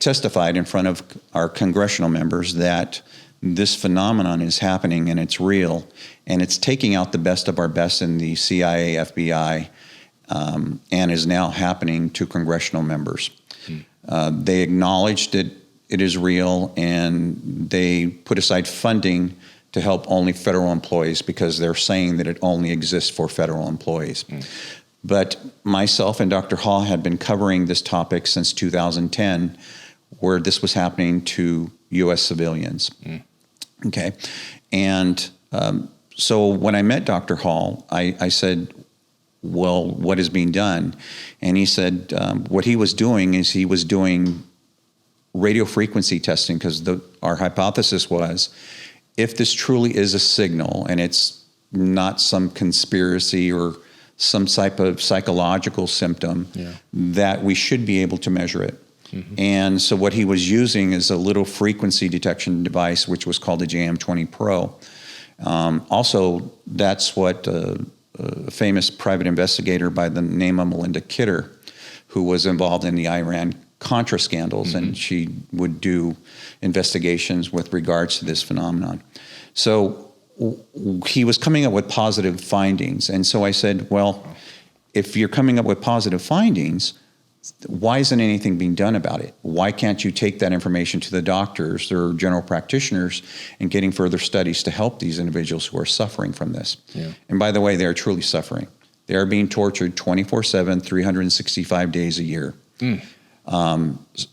testified in front of our congressional members that this phenomenon is happening and it's real, and it's taking out the best of our best in the CIA, FBI, and is now happening to congressional members. They acknowledged that it is real, and they put aside funding to help only federal employees because they're saying that it only exists for federal employees. But myself and Dr. Hall had been covering this topic since 2010, where this was happening to U.S. civilians. Okay. And so when I met Dr. Hall, I said, well, what is being done? And he said what he was doing is he was doing radio frequency testing, because our hypothesis was, if this truly is a signal and it's not some conspiracy or some type of psychological symptom, that we should be able to measure it. And so what he was using is a little frequency detection device, which was called the JM20 Pro. Also, that's what a famous private investigator by the name of Melinda Kidder, who was involved in the Iran-Contra scandals, and she would do investigations with regards to this phenomenon. So he was coming up with positive findings. And so I said, well, if you're coming up with positive findings, why isn't anything being done about it? Why can't you take that information to the doctors or general practitioners and getting further studies to help these individuals who are suffering from this? And by the way, they are truly suffering. They are being tortured 24/7, 365 days a year.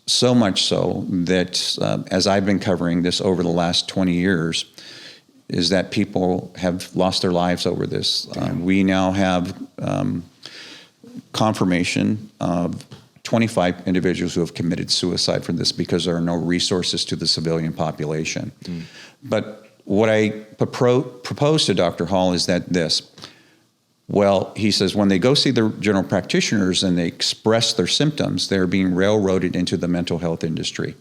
So much so that as I've been covering this over the last 20 years, is that people have lost their lives over this. We now have confirmation of 25 individuals who have committed suicide from this because there are no resources to the civilian population. But what I propose to Dr. Hall is that well, he says, when they go see their general practitioners and they express their symptoms, they're being railroaded into the mental health industry,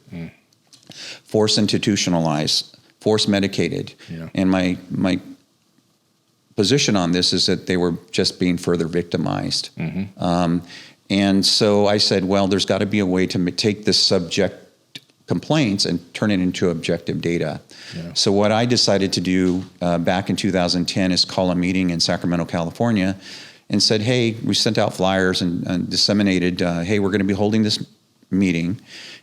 force institutionalized, force medicated. And my position on this is that they were just being further victimized. And so I said, well, there's got to be a way to take this subject complaints and turn it into objective data. So what I decided to do back in 2010 is call a meeting in Sacramento, California, and said, hey, we sent out flyers and disseminated, hey, we're going to be holding this meeting,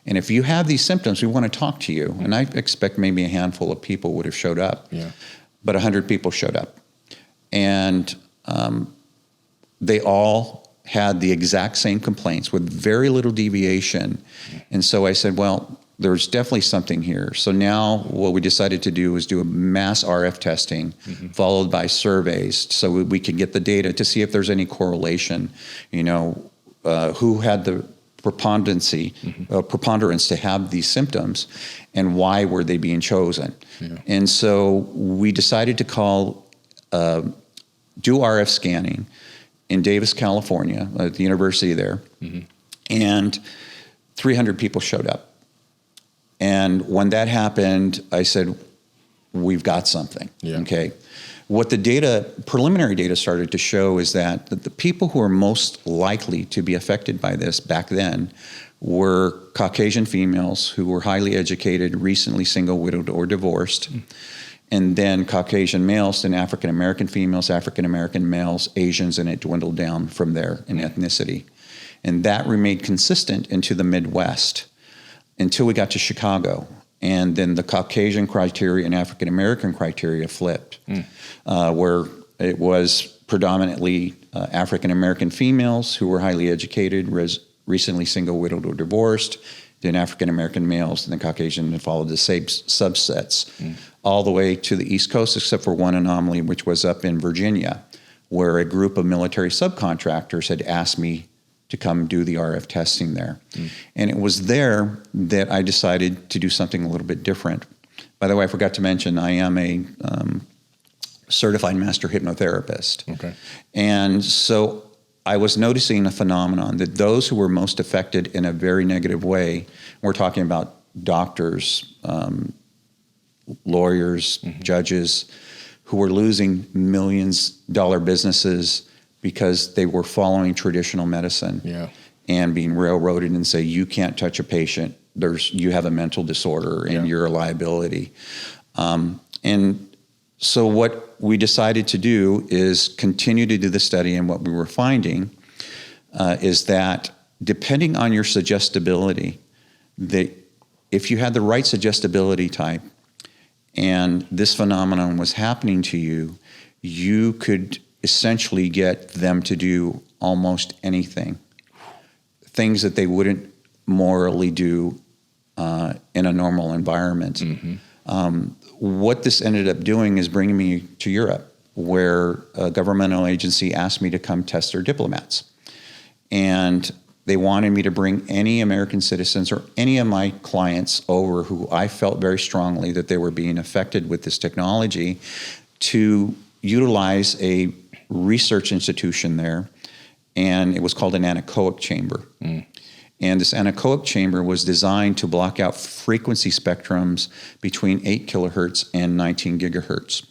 and if you have these symptoms, we want to talk to you. And I expect maybe a handful of people would have showed up, but 100 people showed up. And they all had the exact same complaints with very little deviation. And so I said, well, there's definitely something here. So now what we decided to do is do a mass RF testing followed by surveys so we could get the data to see if there's any correlation, who had the preponderance to have these symptoms and why were they being chosen. And so we decided to do RF scanning in Davis, California, at the university there, and 300 people showed up. And when that happened, I said, we've got something, okay? What the preliminary data started to show is that the people who are most likely to be affected by this back then were Caucasian females who were highly educated, recently single, widowed, or divorced, and then Caucasian males, then African-American females, African-American males, Asians, and it dwindled down from there in ethnicity. And that remained consistent into the Midwest until we got to Chicago. And then the Caucasian criteria and African-American criteria flipped, where it was predominantly African-American females who were highly educated, recently single, widowed, or divorced, then African-American males, and then Caucasian, and followed the same subsets, all the way to the East Coast, except for one anomaly, which was up in Virginia, where a group of military subcontractors had asked me to come do the RF testing there. And it was there that I decided to do something a little bit different. By the way, I forgot to mention, I am a certified master hypnotherapist. And so I was noticing a phenomenon that those who were most affected in a very negative way, we're talking about doctors, lawyers, judges, who were losing millions-dollar businesses because they were following traditional medicine and being railroaded and say, you can't touch a patient, you have a mental disorder and you're a liability. And so what we decided to do is continue to do the study, and what we were finding is that depending on your suggestibility, that if you had the right suggestibility type and this phenomenon was happening to you, you could essentially get them to do almost anything, things that they wouldn't morally do in a normal environment. What this ended up doing is bringing me to Europe, where a governmental agency asked me to come test their diplomats. And they wanted me to bring any American citizens or any of my clients over who I felt very strongly that they were being affected with this technology to utilize a research institution there. And it was called an anechoic chamber. And this anechoic chamber was designed to block out frequency spectrums between 8 kilohertz and 19 gigahertz.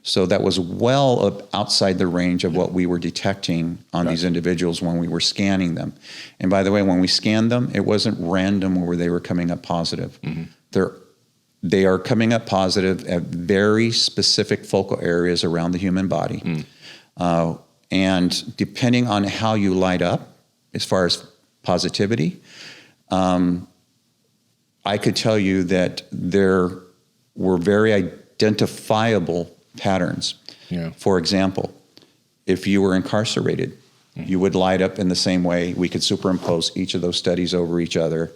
So that was well up outside the range of what we were detecting on these individuals when we were scanning them. And by the way, when we scanned them, it wasn't random where they were coming up positive. They are coming up positive at very specific focal areas around the human body. And depending on how you light up, as far as positivity, I could tell you that there were very identifiable patterns. For example, if you were incarcerated, you would light up in the same way. We could superimpose each of those studies over each other,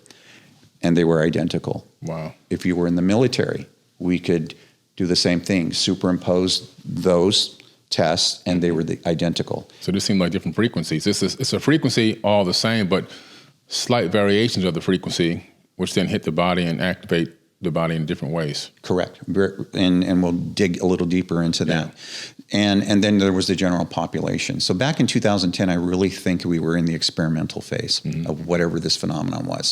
and they were identical. Wow. If you were in the military, we could do the same thing, superimpose those tests, and they were identical. So this seemed like different frequencies. It's a frequency all the same, but slight variations of the frequency, which then hit the body and activate the body in different ways. Correct. And we'll dig a little deeper into that. And then there was the general population. So back in 2010, I really think we were in the experimental phase of whatever this phenomenon was.